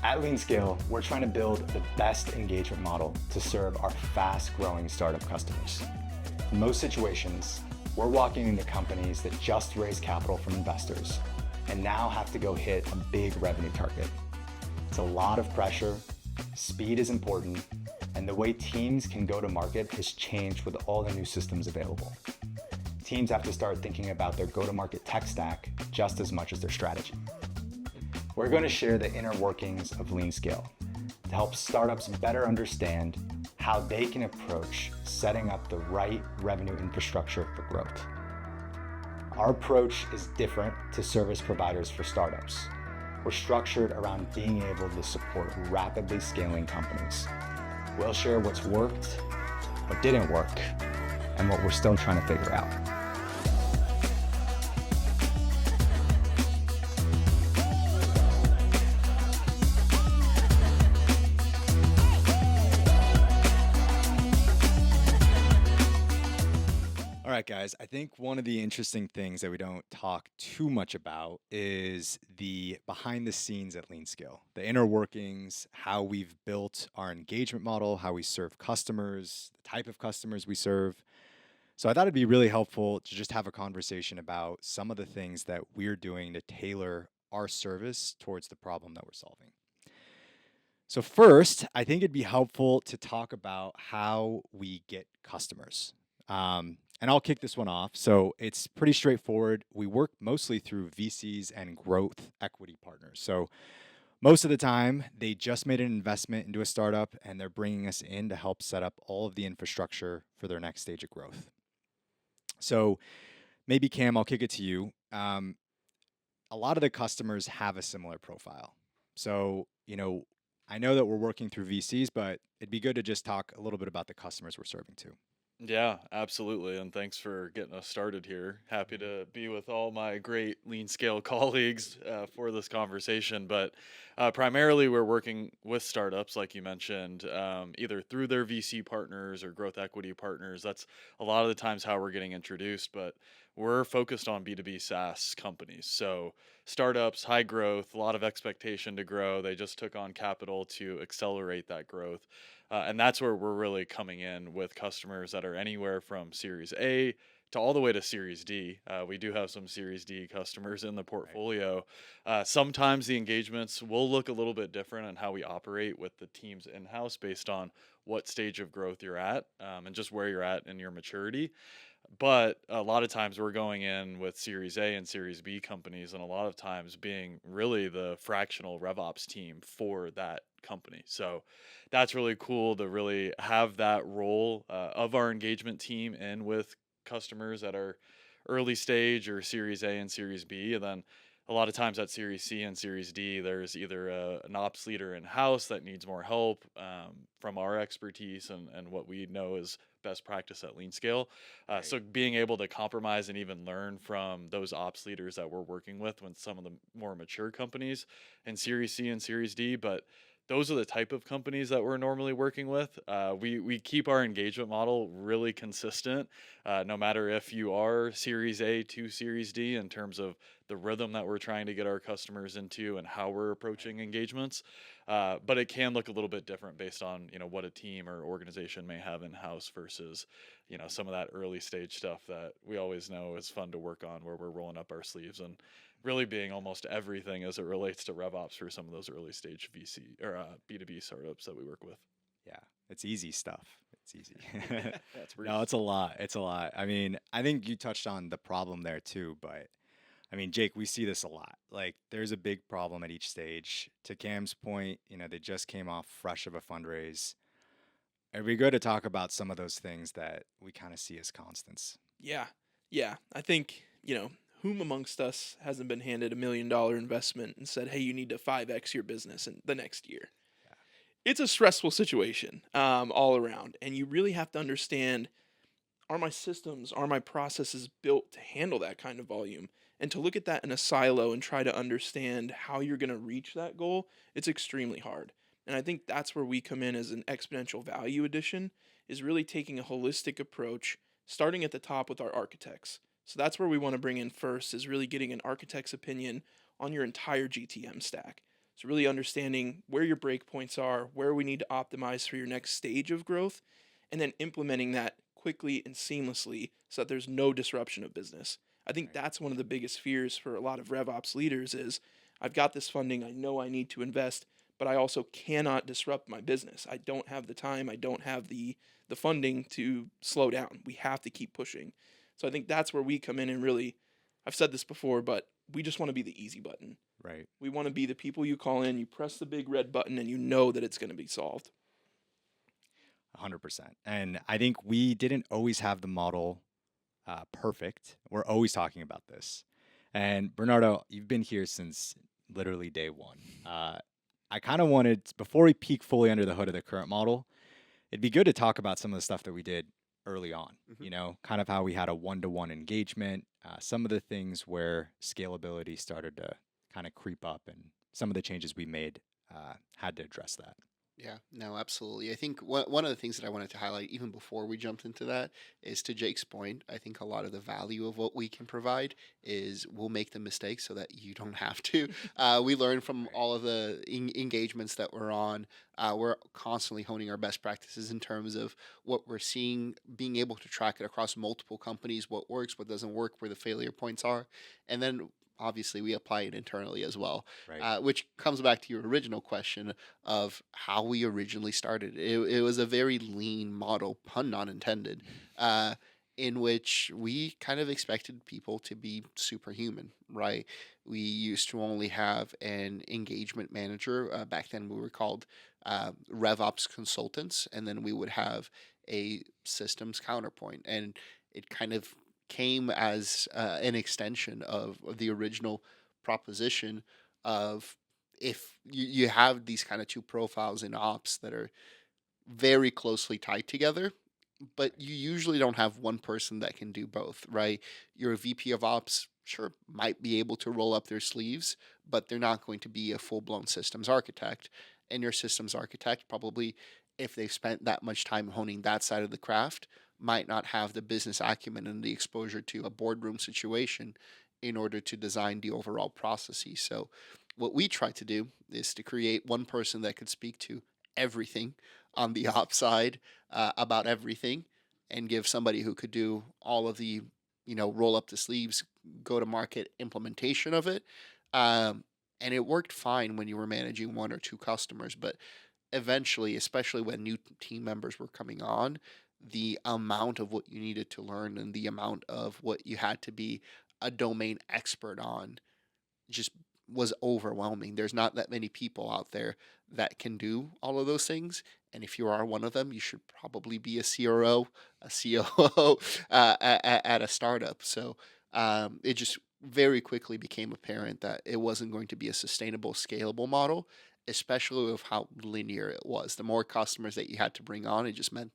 At LeanScale, we're trying to build the best engagement model to serve our fast-growing startup customers. In most situations, we're walking into companies that just raised capital from investors and now have to go hit a big revenue target. It's a lot of pressure, speed is important, and the way teams can go to market has changed with all the new systems available. Teams have to start thinking about their go-to-market tech stack just as much as their strategy. We're going to share the inner workings of LeanScale to help startups better understand how they can approach setting up the right revenue infrastructure for growth. Our approach is different to service providers for startups. We're structured around being able to support rapidly scaling companies. We'll share what's worked, what didn't work, and what we're still trying to figure out. All right, guys, I think one of the interesting things that we don't talk too much about is the behind the scenes at LeanScale, the inner workings, how we've built our engagement model, how we serve customers, the type of customers we serve. So I thought it'd be really helpful to just have a conversation about some of the things that we're doing to tailor our service towards the problem that we're solving. So first, I think it'd be helpful to talk about how we get customers. And I'll kick this one off. So it's pretty straightforward. We work mostly through VCs and growth equity partners. So most of the time, they just made an investment into a startup and they're bringing us in to help set up all of the infrastructure for their next stage of growth. So maybe Cam, I'll kick it to you. A lot of the customers have a similar profile. So, I know that we're working through VCs, but it'd be good to just talk a little bit about the customers we're serving too. Yeah, absolutely. And thanks for getting us started here. Happy to be with all my great Lean Scale colleagues for this conversation. But primarily, we're working with startups, like you mentioned, either through their VC partners or growth equity partners. That's a lot of the times how we're getting introduced. But we're focused on B2B SaaS companies. So startups, high growth, a lot of expectation to grow. They just took on capital to accelerate that growth. And that's where we're really coming in with customers that are anywhere from Series A to all the way to Series D. We do have some Series D customers in the portfolio. Sometimes the engagements will look a little bit different on how we operate with the teams in-house based on what stage of growth you're at and just where you're at in your maturity. But a lot of times we're going in with Series A and Series B companies, and a lot of times being really the fractional RevOps team for that company. So that's really cool to really have that role of our engagement team in with customers that are early stage or Series A and Series B. And then a lot of times at Series C and Series D, there's either an ops leader in house that needs more help from our expertise and what we know is best practice at LeanScale. Right. So being able to compromise and even learn from those ops leaders that we're working with some of the more mature companies in Series C and Series D, but those are the type of companies that we're normally working with. We keep our engagement model really consistent, no matter if you are Series A to Series D in terms of the rhythm that we're trying to get our customers into and how we're approaching engagements. But it can look a little bit different based on what a team or organization may have in house versus some of that early stage stuff that we always know is fun to work on, where we're rolling up our sleeves and really being almost everything as it relates to RevOps for some of those early stage VC or B2B startups that we work with. Yeah, it's easy stuff. It's easy. That's No, it's a lot. It's a lot. I mean, I think you touched on the problem there too, but I mean, Jake, we see this a lot. Like, there's a big problem at each stage. To Cam's point, they just came off fresh of a fundraise. It'd be good to talk about some of those things that we kind of see as constants. Yeah. Yeah. I think, whom amongst us hasn't been handed $1 million investment and said, hey, you need to 5X your business in the next year? Yeah. It's a stressful situation all around. And you really have to understand, are my systems, are my processes built to handle that kind of volume? And to look at that in a silo and try to understand how you're going to reach that goal, it's extremely hard. And I think that's where we come in as an exponential value addition, is really taking a holistic approach, starting at the top with our architects. So that's where we want to bring in first, is really getting an architect's opinion on your entire GTM stack. It's really understanding where your break points are, where we need to optimize for your next stage of growth, and then implementing that quickly and seamlessly so that there's no disruption of business. I think Right. that's one of the biggest fears for a lot of RevOps leaders is I've got this funding, I know I need to invest, but I also cannot disrupt my business. I don't have the time, I don't have the funding to slow down. We have to keep pushing. So I think that's where we come in and really, I've said this before, but we just want to be the easy button. Right. We want to be the people you call in, you press the big red button, and you know that it's going to be solved. 100%. And I think we didn't always have the model perfect. We're always talking about this. And Bernardo, you've been here since literally day one. I kind of wanted, before we peek fully under the hood of the current model, it'd be good to talk about some of the stuff that we did early on, Mhm. you know, kind of how we had a one-to-one engagement, some of the things where scalability started to kind of creep up, and some of the changes we made had to address that. Yeah, no, absolutely. I think one of the things that I wanted to highlight, even before we jumped into that, is to Jake's point. I think a lot of the value of what we can provide is we'll make the mistakes so that you don't have to. We learn from Right. all of the engagements that we're on. We're constantly honing our best practices in terms of what we're seeing, being able to track it across multiple companies, what works, what doesn't work, where the failure points are. And then obviously we apply it internally as well, Right. which comes back to your original question of how we originally started. It was a very lean model, pun not intended, uh, in which we kind of expected people to be superhuman, right? We used to only have an engagement manager. Back then, we were called RevOps consultants, and then we would have a systems counterpoint. And it kind of came as an extension of the original proposition of if you have these kind of two profiles in ops that are very closely tied together, but you usually don't have one person that can do both, right? Your VP of ops, sure, might be able to roll up their sleeves, but they're not going to be a full blown systems architect. And your systems architect, probably, if they've spent that much time honing that side of the craft, might not have the business acumen and the exposure to a boardroom situation in order to design the overall processes. So, what we try to do is to create one person that could speak to everything on the ops side about everything, and give somebody who could do all of the, roll up the sleeves, go to market implementation of it. Um, and it worked fine when you were managing one or two customers, but eventually, especially when new team members were coming on, the amount of what you needed to learn and the amount of what you had to be a domain expert on just was overwhelming. There's not that many people out there that can do all of those things. And if you are one of them, you should probably be a CRO, a COO at a startup. So it just very quickly became apparent that it wasn't going to be a sustainable, scalable model, especially with how linear it was. The more customers that you had to bring on, it just meant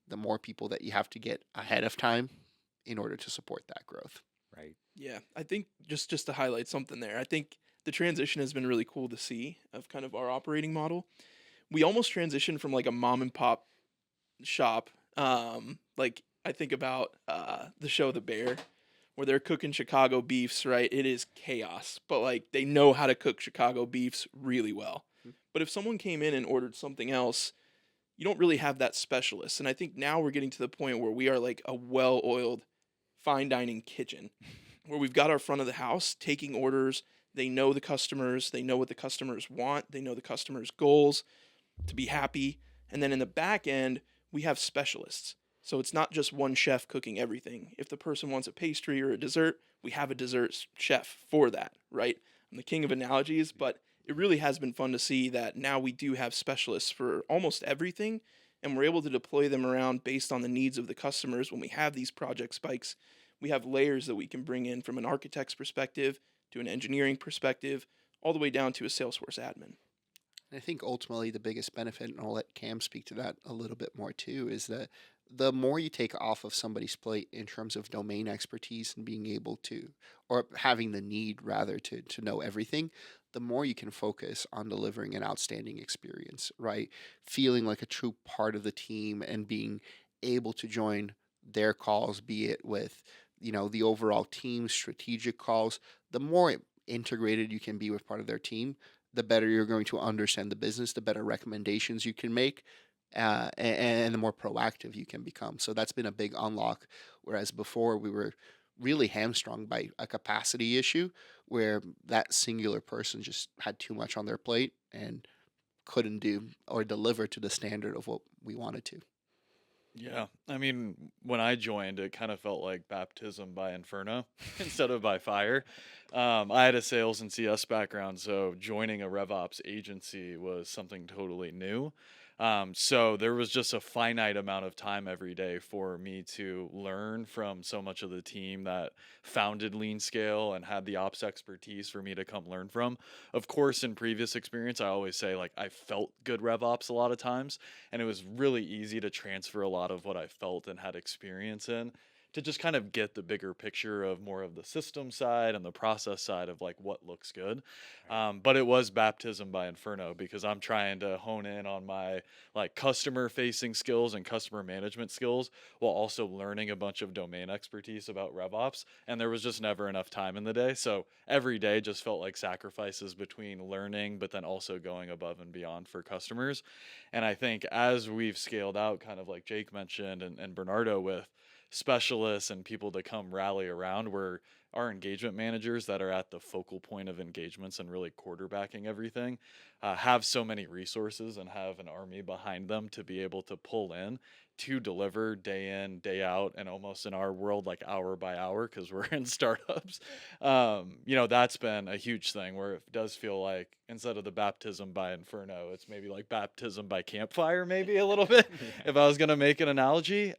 the more people that you have to get ahead of time in order to support that growth. Right. Yeah, I think just to highlight something there, I think the transition has been really cool to see of kind of our operating model. We almost transitioned from like a mom and pop shop. Like I think about the show The Bear, where they're cooking Chicago beefs, right? It is chaos, but like they know how to cook Chicago beefs really well. Mhm. But if someone came in and ordered something else, you don't really have that specialist. And I think now we're getting to the point where we are like a well-oiled fine dining kitchen where we've got our front of the house taking orders. They know the customers, they know what the customers want, they know the customers' goals to be happy. And then in the back end, we have specialists. So it's not just one chef cooking everything. If the person wants a pastry or a dessert, we have a dessert chef for that, right? I'm the king of analogies, but it really has been fun to see that now we do have specialists for almost everything, and we're able to deploy them around based on the needs of the customers. When we have these project spikes, we have layers that we can bring in from an architect's perspective to an engineering perspective, all the way down to a Salesforce admin. And I think ultimately the biggest benefit, and I'll let Cam speak to that a little bit more too, is that the more you take off of somebody's plate in terms of domain expertise and being able to, or having the need rather to know everything, the more you can focus on delivering an outstanding experience, right? Feeling like a true part of the team and being able to join their calls, be it with, the overall team strategic calls, the more integrated you can be with part of their team, the better you're going to understand the business, the better recommendations you can make, and the more proactive you can become. So that's been a big unlock. Whereas before we were really hamstrung by a capacity issue where that singular person just had too much on their plate and couldn't do or deliver to the standard of what we wanted to. Yeah, I mean, when I joined, it kind of felt like baptism by inferno instead of by fire. I had a sales and CS background, so joining a RevOps agency was something totally new. So there was just a finite amount of time every day for me to learn from so much of the team that founded LeanScale and had the ops expertise for me to come learn from. Of course, in previous experience, I always say like I felt good RevOps a lot of times, and it was really easy to transfer a lot of what I felt and had experience in to just kind of get the bigger picture of more of the system side and the process side of like what looks good. But it was baptism by inferno because I'm trying to hone in on my like customer facing skills and customer management skills while also learning a bunch of domain expertise about RevOps. And there was just never enough time in the day. So every day just felt like sacrifices between learning, but then also going above and beyond for customers. And I think as we've scaled out, kind of like Jake mentioned and Bernardo with specialists and people to come rally around, where our engagement managers that are at the focal point of engagements and really quarterbacking everything have so many resources and have an army behind them to be able to pull in to deliver day in, day out, and almost in our world, like hour by hour, because we're in startups. That's been a huge thing where it does feel like instead of the baptism by inferno, it's maybe like baptism by campfire, maybe a little bit, if I was going to make an analogy.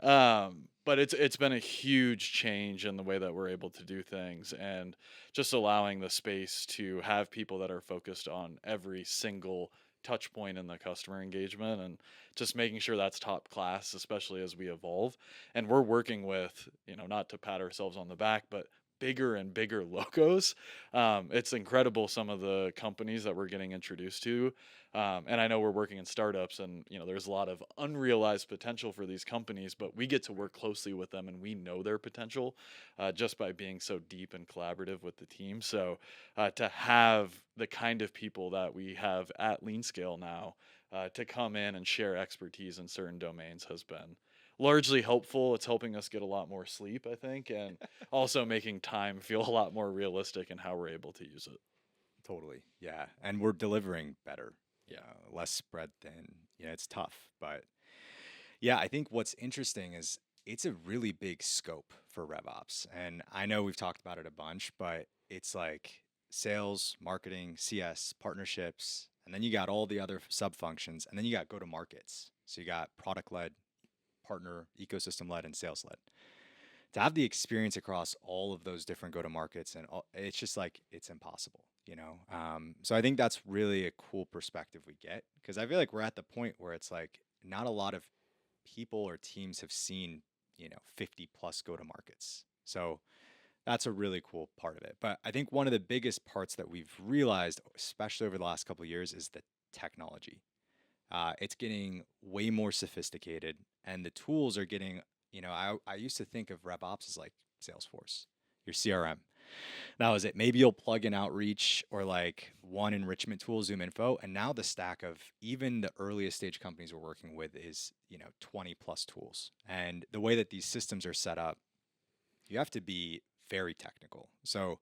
But it's been a huge change in the way that we're able to do things, and just allowing the space to have people that are focused on every single touch point in the customer engagement, and just making sure that's top class, especially as we evolve. And we're working with, not to pat ourselves on the back, but bigger and bigger logos. It's incredible some of the companies that we're getting introduced to. And I know we're working in startups, and there's a lot of unrealized potential for these companies, but we get to work closely with them, and we know their potential just by being so deep and collaborative with the team. So to have the kind of people that we have at LeanScale now to come in and share expertise in certain domains has been largely helpful. It's helping us get a lot more sleep, I think, and also making time feel a lot more realistic in how we're able to use it. Totally. Yeah. And we're delivering better. Yeah. Less spread thin. It's tough. But yeah, I think what's interesting is it's a really big scope for RevOps. And I know we've talked about it a bunch, but it's like sales, marketing, CS, partnerships, and then you got all the other sub functions, and then you got go to markets. So you got product led, partner, ecosystem led, and sales led. To have the experience across all of those different go to markets, and it's just like it's impossible. So I think that's really a cool perspective we get, because I feel like we're at the point where it's like not a lot of people or teams have seen 50 plus go to markets. So that's a really cool part of it. But I think one of the biggest parts that we've realized, especially over the last couple of years, is the technology. It's getting way more sophisticated, and the tools are getting, I used to think of RevOps as like Salesforce, your CRM. That was it. Maybe you'll plug in Outreach or like one enrichment tool, ZoomInfo. And now the stack of even the earliest stage companies we're working with is, 20 plus tools. And the way that these systems are set up, you have to be very technical. So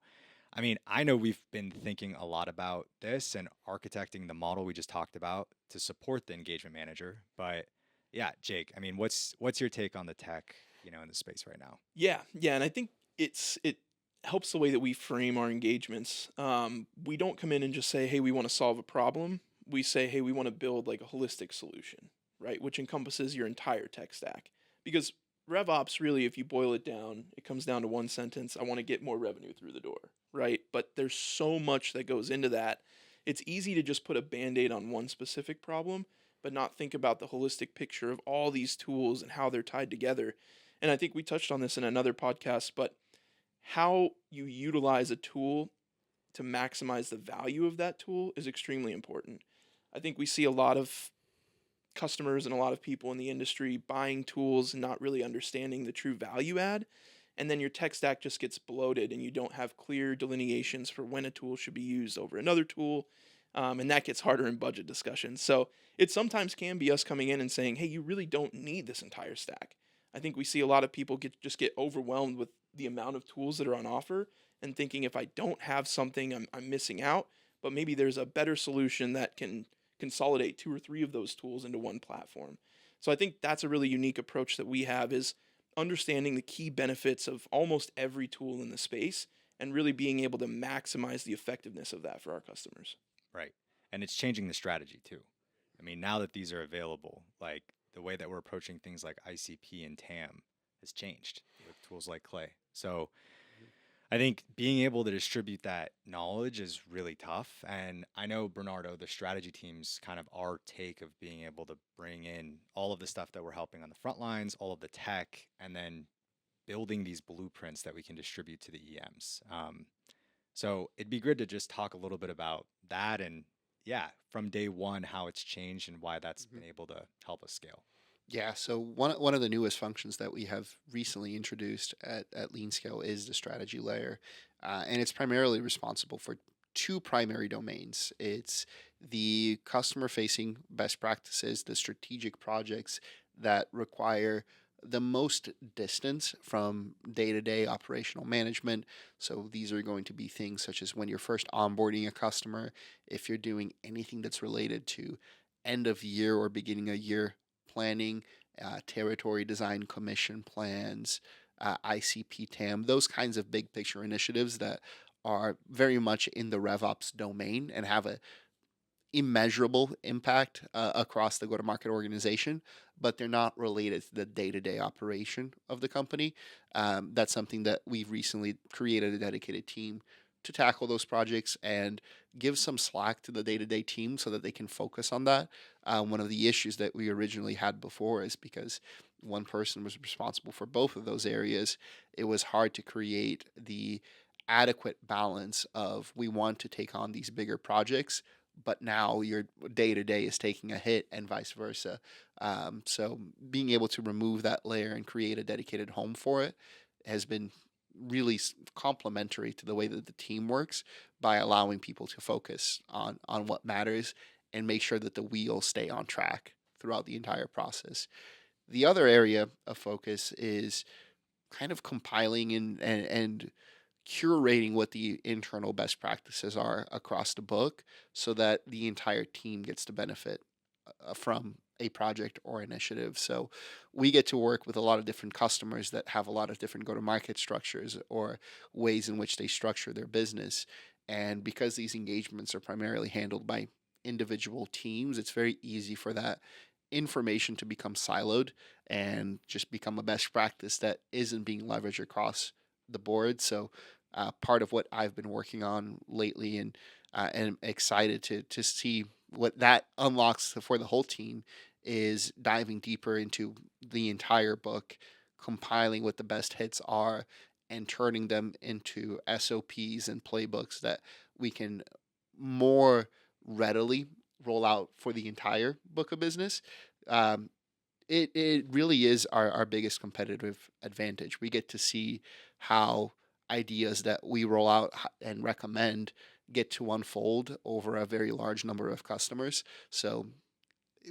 I mean, I know we've been thinking a lot about this and architecting the model we just talked about to support the engagement manager. But yeah, Jake, I mean, what's your take on the tech, in the space right now? Yeah, and I think it helps the way that we frame our engagements. We don't come in and just say, "Hey, we want to solve a problem." We say, "Hey, we want to build like a holistic solution," right? Which encompasses your entire tech stack. Because RevOps, really, if you boil it down, it comes down to one sentence: I want to get more revenue through the door, right? But there's so much that goes into that. It's easy to just put a band-aid on one specific problem, but not think about the holistic picture of all these tools and how they're tied together. And I think we touched on this in another podcast, but how you utilize a tool to maximize the value of that tool is extremely important. I think we see a lot of customers and a lot of people in the industry buying tools and not really understanding the true value add. And then your tech stack just gets bloated and you don't have clear delineations for when a tool should be used over another tool. And that gets harder in budget discussions. So it sometimes can be us coming in and saying, hey, you really don't need this entire stack. I think we see a lot of people just get overwhelmed with the amount of tools that are on offer and thinking if I don't have something, I'm missing out. But maybe there's a better solution that can consolidate 2 or 3 of those tools into one platform. So I think that's a really unique approach that we have, is understanding the key benefits of almost every tool in the space and really being able to maximize the effectiveness of that for our customers. Right. And it's changing the strategy too. I mean, now that these are available, like the way that we're approaching things like ICP and TAM has changed with tools like Clay. So I think being able to distribute that knowledge is really tough. And I know, Bernardo, the strategy team's kind of our take of being able to bring in all of the stuff that we're helping on the front lines, all of the tech, and then building these blueprints that we can distribute to the EMs. So it'd be good to just talk a little bit about that and, yeah, from day one, how it's changed and why that's been able to help us scale. Yeah, so one of the newest functions that we have recently introduced at LeanScale is the strategy layer, and it's primarily responsible for two primary domains. It's the customer-facing best practices, the strategic projects that require the most distance from day-to-day operational management. So these are going to be things such as when you're first onboarding a customer, if you're doing anything that's related to end of year or beginning of year planning, territory design, commission plans, ICP TAM, those kinds of big picture initiatives that are very much in the RevOps domain and have a immeasurable impact across the go-to-market organization, but they're not related to the day-to-day operation of the company. That's something that we've recently created a dedicated team to tackle those projects and give some slack to the day-to-day team so that they can focus on that. One of the issues that we originally had before is because one person was responsible for both of those areas, it was hard to create the adequate balance of we want to take on these bigger projects, but now your day to day is taking a hit and vice versa. So being able to remove that layer and create a dedicated home for it has been really complementary to the way that the team works by allowing people to focus on what matters and make sure that the wheels stay on track throughout the entire process. The other area of focus is kind of compiling and curating what the internal best practices are across the book so that the entire team gets to benefit from a project or initiative. So we get to work with a lot of different customers that have a lot of different go to market structures or ways in which they structure their business. And because these engagements are primarily handled by individual teams, it's very easy for that information to become siloed and just become a best practice that isn't being leveraged across the board. So part of what I've been working on lately and I'm excited to see what that unlocks for the whole team is diving deeper into the entire book, compiling what the best hits are, and turning them into SOPs and playbooks that we can more readily roll out for the entire book of business. Um, it really is our biggest competitive advantage. We get to see how ideas that we roll out and recommend get to unfold over a very large number of customers. So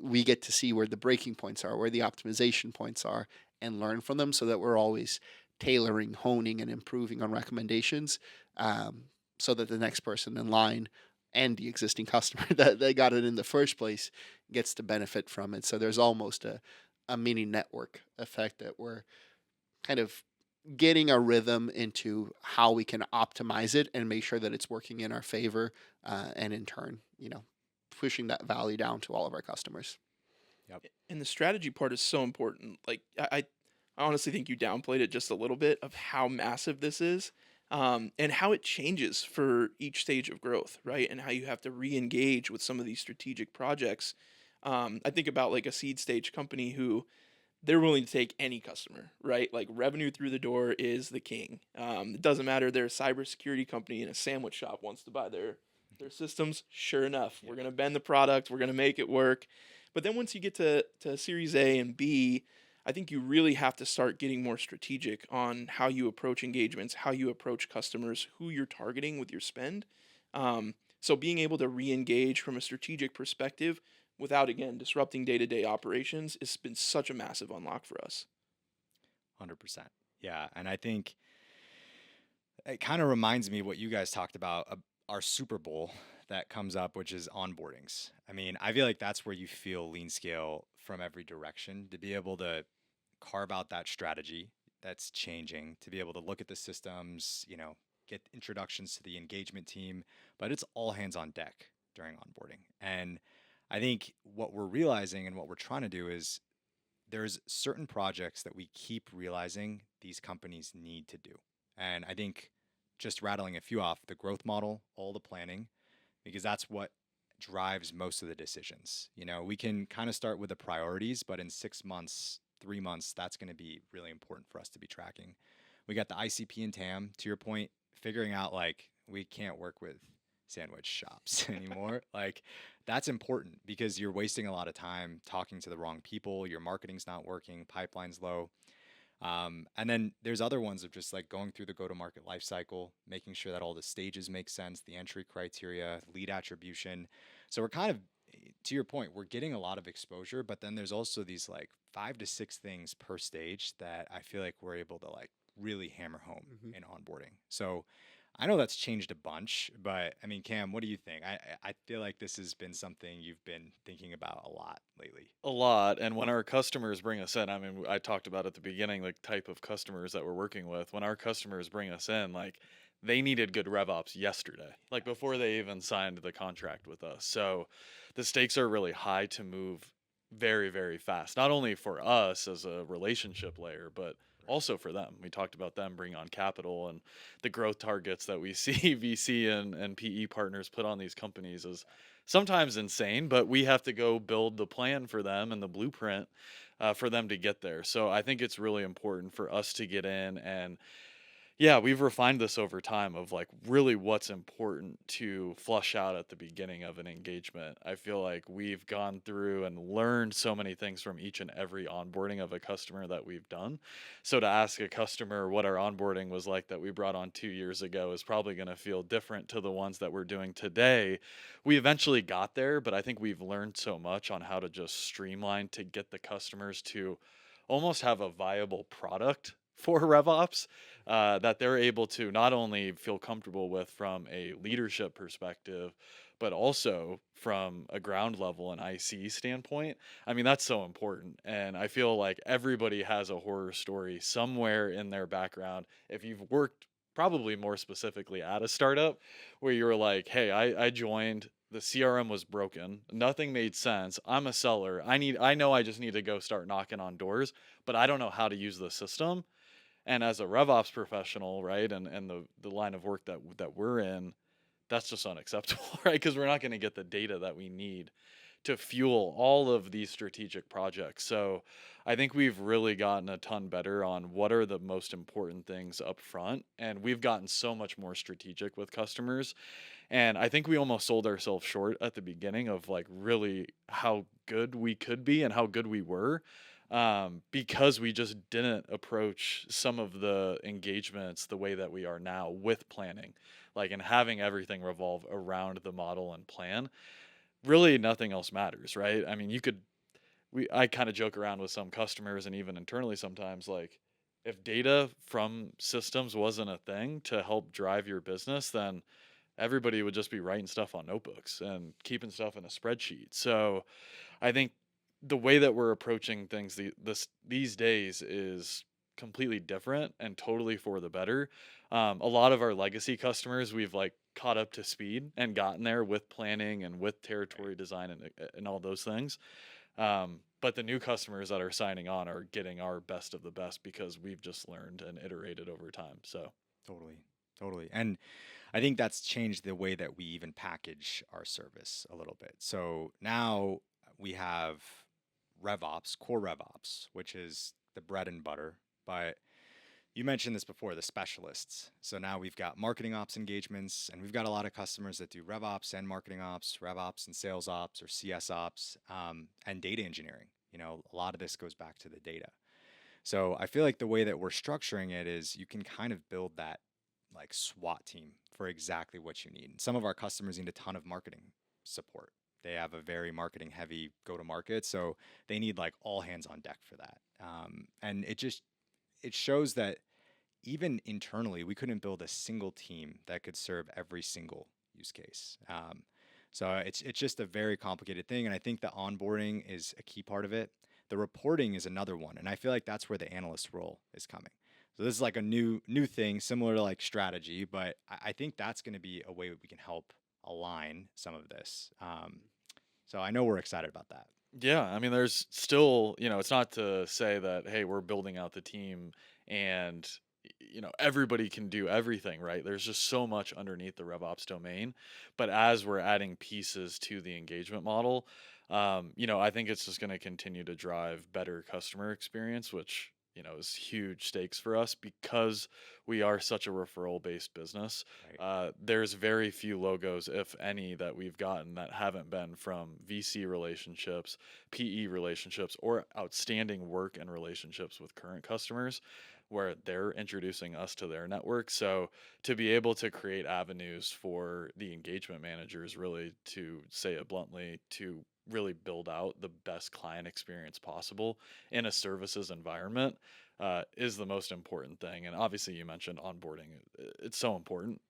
we get to see where the breaking points are, where the optimization points are, and learn from them so that we're always tailoring, honing, and improving on recommendations so that the next person in line and the existing customer that they got it in the first place gets to benefit from it. So there's almost a mini network effect that we're kind of getting a rhythm into how we can optimize it and make sure that it's working in our favor, and in turn, pushing that value down to all of our customers. And the strategy part is so important. Like I honestly think you downplayed it just a little bit of how massive this is, and how it changes for each stage of growth, right? And how you have to re-engage with some of these strategic projects. I think about like a seed stage company who they're willing to take any customer, right? Like revenue through the door is the king. It doesn't matter. They're a cybersecurity company and a sandwich shop wants to buy their systems. Sure enough, we're gonna bend the product. We're gonna make it work. But then once you get to Series A and B, I think you really have to start getting more strategic on how you approach engagements, how you approach customers, who you're targeting with your spend. So being able to re-engage from a strategic perspective without, again, disrupting day-to-day operations has been such a massive unlock for us. 100%. Yeah. And I think it kind of reminds me what you guys talked about, our Super Bowl that comes up, which is onboardings. I mean, I feel like that's where you feel LeanScale from every direction, to be able to carve out that strategy that's changing, to be able to look at the systems, get introductions to the engagement team, but it's all hands on deck during onboarding. And I think what we're realizing and what we're trying to do is there's certain projects that we keep realizing these companies need to do. And I think just rattling a few off, the growth model, all the planning, because that's what drives most of the decisions. We can kind of start with the priorities, but in 6 months, 3 months, that's going to be really important for us to be tracking. We got the ICP and TAM, to your point, figuring out like we can't work with sandwich shops anymore. Like that's important because you're wasting a lot of time talking to the wrong people. Your marketing's not working, pipeline's low. And then there's other ones of just like going through the go-to-market life cycle, making sure that all the stages make sense, the entry criteria, lead attribution. So we're kind of, to your point, we're getting a lot of exposure, but then there's also these like 5 to 6 things per stage that I feel like we're able to like really hammer home in onboarding. So I know that's changed a bunch, but I mean, Cam, what do you think? I feel like this has been something you've been thinking about a lot lately. A lot. And when our customers bring us in, I mean, I talked about at the beginning, like type of customers that we're working with. When our customers bring us in, like they needed good RevOps yesterday, like before they even signed the contract with us. So the stakes are really high to move very, very fast, not only for us as a relationship layer, but also for them. We talked about them bringing on capital and the growth targets that we see VC and PE partners put on these companies is sometimes insane, but we have to go build the plan for them and the blueprint for them to get there. So I think it's really important for us to get in and yeah, we've refined this over time of like really what's important to flush out at the beginning of an engagement. I feel like we've gone through and learned so many things from each and every onboarding of a customer that we've done. So to ask a customer what our onboarding was like that we brought on 2 years ago is probably going to feel different to the ones that we're doing today. We eventually got there, but I think we've learned so much on how to just streamline to get the customers to almost have a viable product for RevOps that they're able to not only feel comfortable with from a leadership perspective, but also from a ground level and IC standpoint. I mean, that's so important. And I feel like everybody has a horror story somewhere in their background. If you've worked probably more specifically at a startup where you're like, hey, I joined, the CRM was broken, nothing made sense. I'm a seller. I know I just need to go start knocking on doors, but I don't know how to use the system. And as a RevOps professional, right, and the line of work that we're in, that's just unacceptable, right? Because we're not going to get the data that we need to fuel all of these strategic projects. So I think we've really gotten a ton better on what are the most important things up front. And we've gotten so much more strategic with customers. And I think we almost sold ourselves short at the beginning of like really how good we could be and how good we were because we just didn't approach some of the engagements the way that we are now with planning, like and having everything revolve around the model and plan. Really, nothing else matters, right? I mean, I kind of joke around with some customers and even internally sometimes, like if data from systems wasn't a thing to help drive your business, then everybody would just be writing stuff on notebooks and keeping stuff in a spreadsheet. So I think the way that we're approaching things these days is completely different and totally for the better. A lot of our legacy customers, we've like caught up to speed and gotten there with planning and with territory design and all those things. But the new customers that are signing on are getting our best of the best because we've just learned and iterated over time. So Totally. And I think that's changed the way that we even package our service a little bit. So now we have RevOps, core RevOps, which is the bread and butter. But you mentioned this before, the specialists. So now we've got marketing ops engagements, and we've got a lot of customers that do RevOps and marketing ops, RevOps and sales ops or CS ops, and data engineering. A lot of this goes back to the data. So I feel like the way that we're structuring it is you can kind of build that like SWAT team for exactly what you need. Some of our customers need a ton of marketing support. They have a very marketing heavy go to market, so they need like all hands on deck for that. And it shows that even internally, we couldn't build a single team that could serve every single use case. So it's just a very complicated thing, and I think the onboarding is a key part of it. The reporting is another one, and I feel like that's where the analyst role is coming. So this is like a new thing, similar to like strategy, but I think that's going to be a way we can help align some of this. So I know we're excited about that. Yeah, I mean, there's still, it's not to say that, hey, we're building out the team and, everybody can do everything, right? There's just so much underneath the RevOps domain. But as we're adding pieces to the engagement model, I think it's just going to continue to drive better customer experience, which, is huge stakes for us because we are such a referral based business. Right. There's very few logos, if any, that we've gotten that haven't been from VC relationships, PE relationships, or outstanding work and relationships with current customers where they're introducing us to their network. So to be able to create avenues for the engagement managers, really, to say it bluntly, to really build out the best client experience possible in a services environment is the most important thing. And obviously, you mentioned onboarding; it's so important.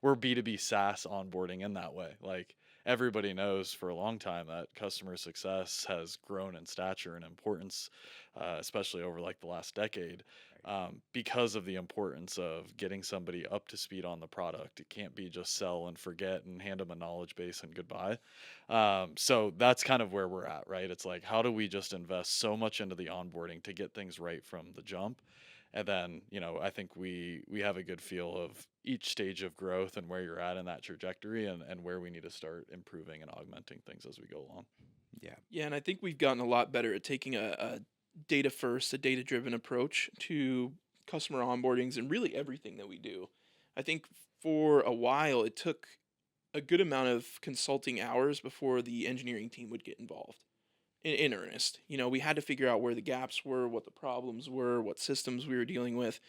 We're B2B SaaS onboarding in that way. Like everybody knows for a long time that customer success has grown in stature and importance, especially over like the last decade. Because of the importance of getting somebody up to speed on the product. It can't be just sell and forget and hand them a knowledge base and goodbye. So that's kind of where we're at, right? It's like, how do we just invest so much into the onboarding to get things right from the jump? And then, I think we have a good feel of each stage of growth and where you're at in that trajectory and where we need to start improving and augmenting things as we go along. Yeah. Yeah, and I think we've gotten a lot better at taking a data first, a data driven approach to customer onboardings and really everything that we do. I think for a while it took a good amount of consulting hours before the engineering team would get involved in earnest. We had to figure out where the gaps were, what the problems were, what systems we were dealing with.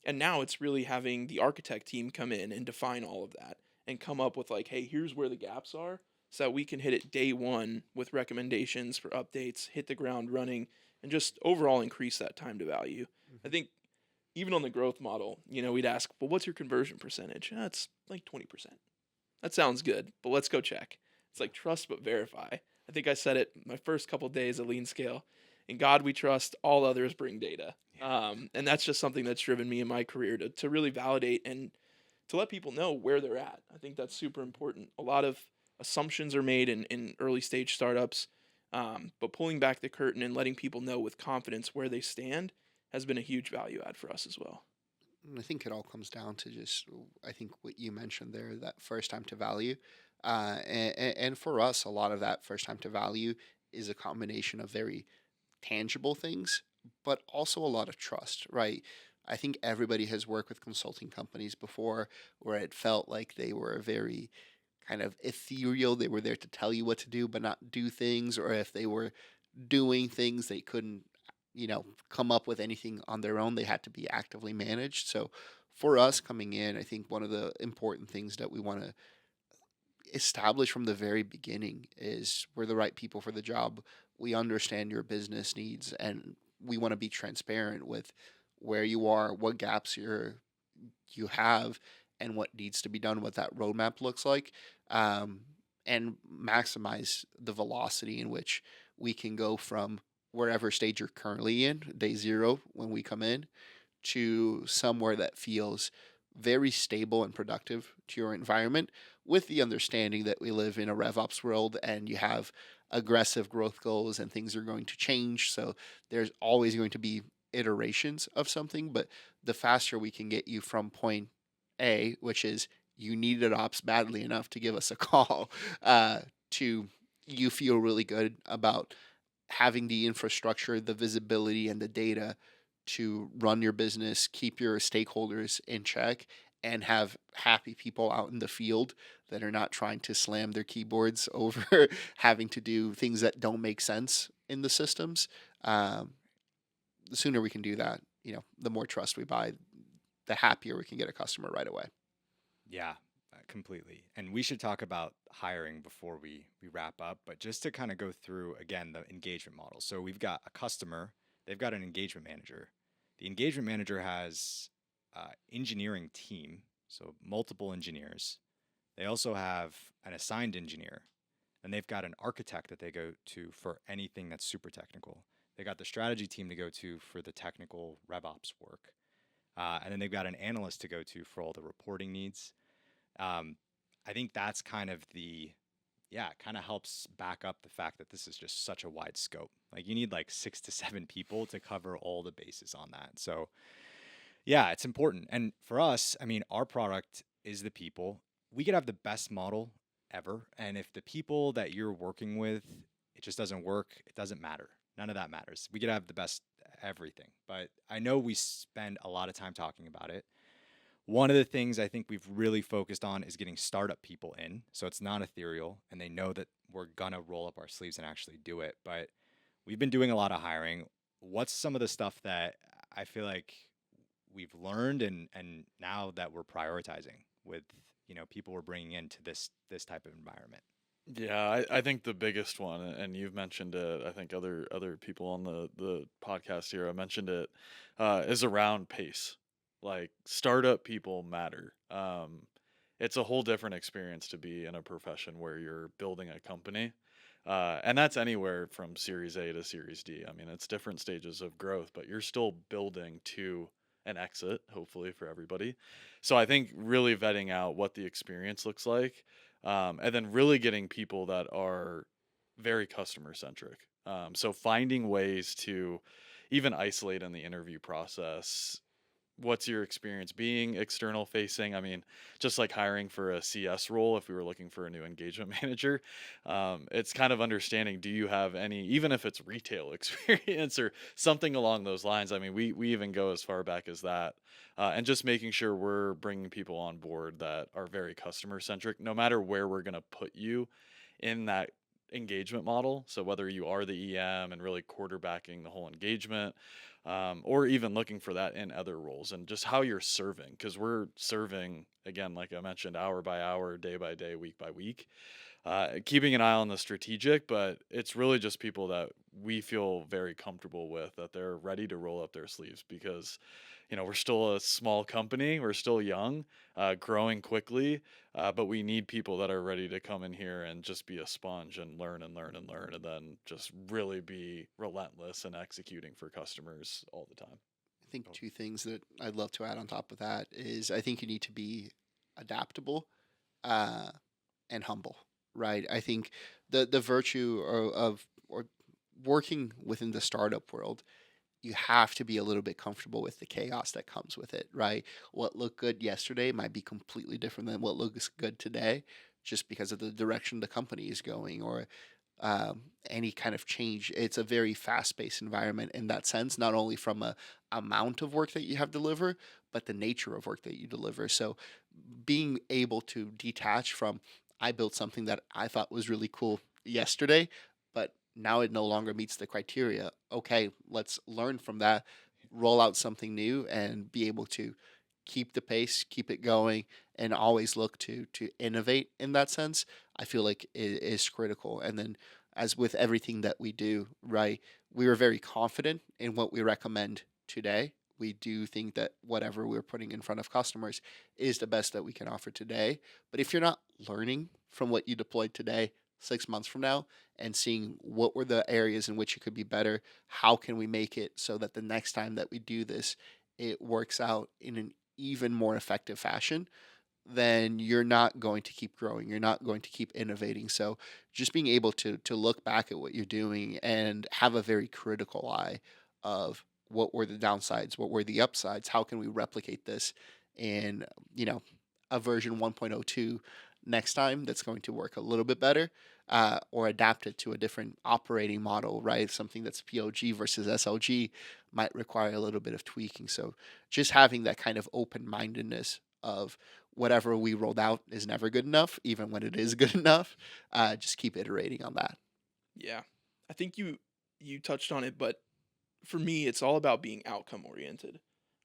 And now it's really having the architect team come in and define all of that and come up with like, hey, here's where the gaps are so that we can hit it day one with recommendations for updates, hit the ground running, and just overall increase that time to value. I think even on the growth model, we'd ask, well, what's your conversion percentage? It's like 20%. That sounds good, but let's go check. It's like trust but verify. I think I said it my first couple days at LeanScale. In God we trust, all others bring data. And that's just something that's driven me in my career to really validate and to let people know where they're at. I think that's super important. A lot of assumptions are made in early stage startups, but pulling back the curtain and letting people know with confidence where they stand has been a huge value add for us as well. I think it all comes down to just, I think what you mentioned there, that first time to value. And for us, a lot of that first time to value is a combination of very tangible things, but also a lot of trust, right? I think everybody has worked with consulting companies before where it felt like they were very kind of ethereal. They were there to tell you what to do, but not do things. Or if they were doing things, they couldn't, come up with anything on their own. They had to be actively managed. So for us coming in, I think one of the important things that we want to establish from the very beginning is we're the right people for the job. We understand your business needs and we want to be transparent with where you are, what gaps you have, and what needs to be done, what that roadmap looks like, and maximize the velocity in which we can go from wherever stage you're currently in, day zero when we come in, to somewhere that feels very stable and productive to your environment, with the understanding that we live in a RevOps world and you have aggressive growth goals and things are going to change. So there's always going to be iterations of something, but the faster we can get you from point A, which is you needed ops badly enough to give us a call, to you feel really good about having the infrastructure, the visibility, and the data to run your business, keep your stakeholders in check, and have happy people out in the field that are not trying to slam their keyboards over having to do things that don't make sense in the systems. The sooner we can do that, the more trust we buy, the happier we can get a customer right away. Yeah, completely. And we should talk about hiring before we wrap up, but just to kind of go through again the engagement model. So we've got a customer, they've got an engagement manager. The engagement manager has engineering team, so multiple engineers. They also have an assigned engineer, and they've got an architect that they go to for anything that's super technical. They got the strategy team to go to for the technical RevOps work. And then they've got an analyst to go to for all the reporting needs. um, I think that's kind of yeah, it kind of helps back up the fact that this is just such a wide scope. Like you need like 6 to 7 people to cover all the bases on that. So yeah, it's important. And for us, I mean, our product is the people. We could have the best model ever. And if the people that you're working with, it just doesn't work, it doesn't matter. None of that matters. We could have the best everything. But I know we spend a lot of time talking about it. One of the things I think we've really focused on is getting startup people in. So it's not ethereal and they know that we're going to roll up our sleeves and actually do it. But we've been doing a lot of hiring. What's some of the stuff that I feel like we've learned and now that we're prioritizing with, people we're bringing into this type of environment? Yeah, I think the biggest one, and you've mentioned it, I think other people on the podcast here, I mentioned it, is around pace. Like startup people matter. It's a whole different experience to be in a profession where you're building a company. And that's anywhere from Series A to Series D. I mean, it's different stages of growth, but you're still building to an exit, hopefully, for everybody. So I think really vetting out what the experience looks like, and then really getting people that are very customer centric. So finding ways to even isolate in the interview process, what's your experience being external facing? I mean, just like hiring for a CS role, if we were looking for a new engagement manager, it's kind of understanding, do you have any, even if it's retail experience or something along those lines? I mean, we even go as far back as that. And just making sure we're bringing people on board that are very customer centric, no matter where we're going to put you in that engagement model. So whether you are the EM and really quarterbacking the whole engagement, or even looking for that in other roles and just how you're serving, because we're serving, again, like I mentioned, hour by hour, day by day, week by week, keeping an eye on the strategic, but it's really just people that we feel very comfortable with, that they're ready to roll up their sleeves because, we're still a small company, we're still young, growing quickly, but we need people that are ready to come in here and just be a sponge and learn and learn and learn, and then just really be relentless and executing for customers all the time. I think Oh, two things that I'd love to add on top of that is I think you need to be adaptable uh, and humble, right? I think the virtue of or working within the startup world, you have to be a little bit comfortable with the chaos that comes with it, right? What looked good yesterday might be completely different than what looks good today, just because of the direction the company is going or any kind of change. It's a very fast-paced environment in that sense, not only from a amount of work that you have to deliver, but the nature of work that you deliver. So being able to detach from, I built something that I thought was really cool yesterday, but now it no longer meets the criteria. Okay, let's learn from that, roll out something new, and be able to keep the pace, keep it going, and always look to innovate in that sense. I feel like it is critical. And then, as with everything that we do, right, we are very confident in what we recommend today. We do think that whatever we're putting in front of customers is the best that we can offer today. But if you're not learning from what you deployed today, 6 months from now, and seeing what were the areas in which it could be better, how can we make it so that the next time that we do this, it works out in an even more effective fashion, then you're not going to keep growing. You're not going to keep innovating. So just being able to look back at what you're doing and have a very critical eye of what were the downsides, what were the upsides, how can we replicate this in, you know, a version 1.02 next time that's going to work a little bit better, or adapt it to a different operating model, right? Something that's POG versus SLG might require a little bit of tweaking. So just having that kind of open mindedness of whatever we rolled out is never good enough, even when it is good enough. Just keep iterating on that. Yeah. I think you touched on it, but for me it's all about being outcome oriented.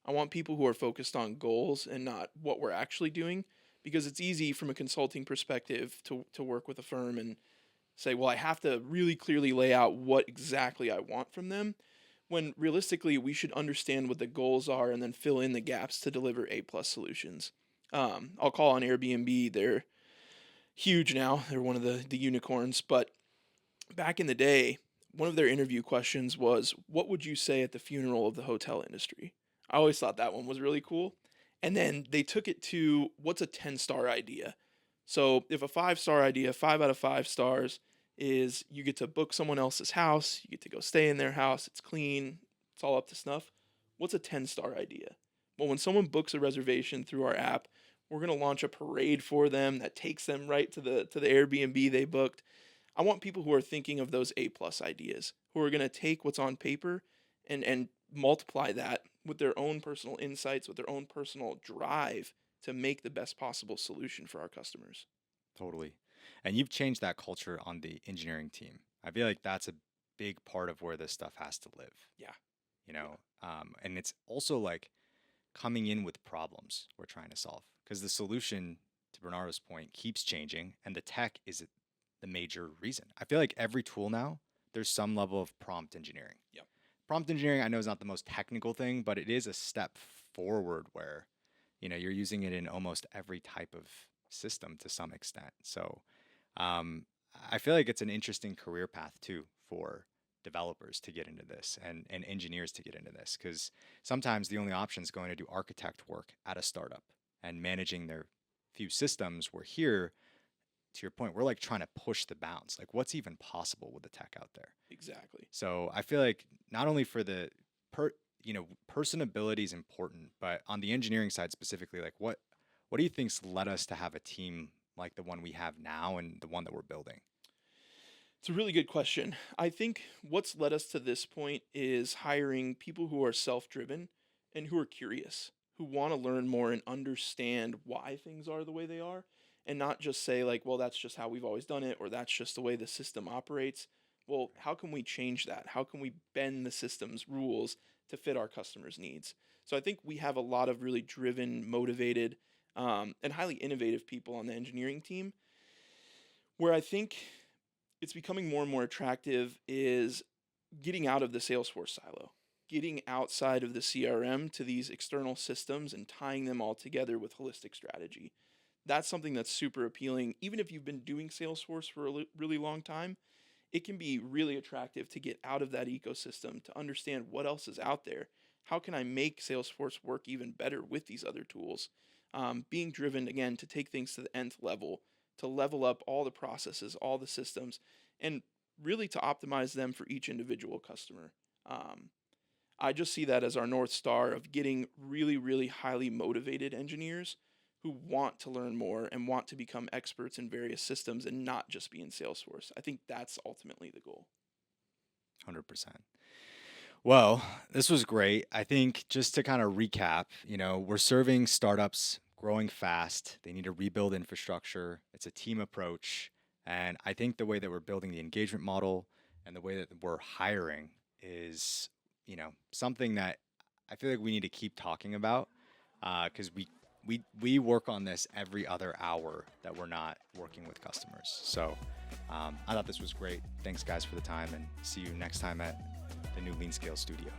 I want people who are focused on goals and not what we're actually doing, because it's easy from a consulting perspective to work with a firm and say, well, I have to really clearly lay out what exactly I want from them, when realistically we should understand what the goals are and then fill in the gaps to deliver A+ solutions. I'll call on Airbnb. They're huge now. They're one of the unicorns. But back in the day, one of their interview questions was, what would you say at the funeral of the hotel industry? I always thought that one was really cool. And then they took it to, what's a 10-star idea? So if a 5-star idea, 5 out of 5 stars, is you get to book someone else's house, you get to go stay in their house, it's clean, it's all up to snuff. What's a 10-star idea? Well, when someone books a reservation through our app, we're going to launch a parade for them that takes them right to the Airbnb they booked. I want people who are thinking of those A+ ideas, who are going to take what's on paper and multiply that with their own personal insights, with their own personal drive to make the best possible solution for our customers. Totally. And you've changed that culture on the engineering team. I feel like that's a big part of where this stuff has to live. Yeah. You know, and it's also like coming in with problems we're trying to solve, because the solution, to Bernardo's point, keeps changing, and the tech is the major reason. I feel like every tool now, there's some level of prompt engineering. Yep. Prompt engineering, I know, is not the most technical thing, but it is a step forward where, you know, you're using it in almost every type of system to some extent. So I feel like it's an interesting career path too for developers to get into this, and engineers to get into this, because sometimes the only option is going to do architect work at a startup and managing their few systems. We're here, to your point, we're like trying to push the bounds. Like, what's even possible with the tech out there? Exactly. So I feel like not only for the personability is important, but on the engineering side specifically, like what do you think's led us to have a team like the one we have now and the one that we're building? It's a really good question. I think what's led us to this point is hiring people who are self-driven and who are curious, who want to learn more and understand why things are the way they are, and not just say like, well, that's just how we've always done it, or that's just the way the system operates. Well, how can we change that? How can we bend the system's rules to fit our customers' needs? So I think we have a lot of really driven, motivated, and highly innovative people on the engineering team. Where I think it's becoming more and more attractive is getting out of the Salesforce silo, getting outside of the CRM to these external systems and tying them all together with holistic strategy. That's something that's super appealing. Even if you've been doing Salesforce for a really long time, it can be really attractive to get out of that ecosystem, to understand what else is out there. How can I make Salesforce work even better with these other tools? Being driven, again, to take things to the nth level, to level up all the processes, all the systems, and really to optimize them for each individual customer. I just see that as our North Star of getting really, really highly motivated engineers who want to learn more and want to become experts in various systems and not just be in Salesforce. I think that's ultimately the goal. 100%. Well, this was great. I think just to kind of recap, you know, we're serving startups growing fast. They need to rebuild infrastructure. It's a team approach. And I think the way that we're building the engagement model and the way that we're hiring is, you know, something that I feel like we need to keep talking about, because we work on this every other hour that we're not working with customers. So I thought this was great. Thanks, guys, for the time, and see you next time at the new LeanScale studio.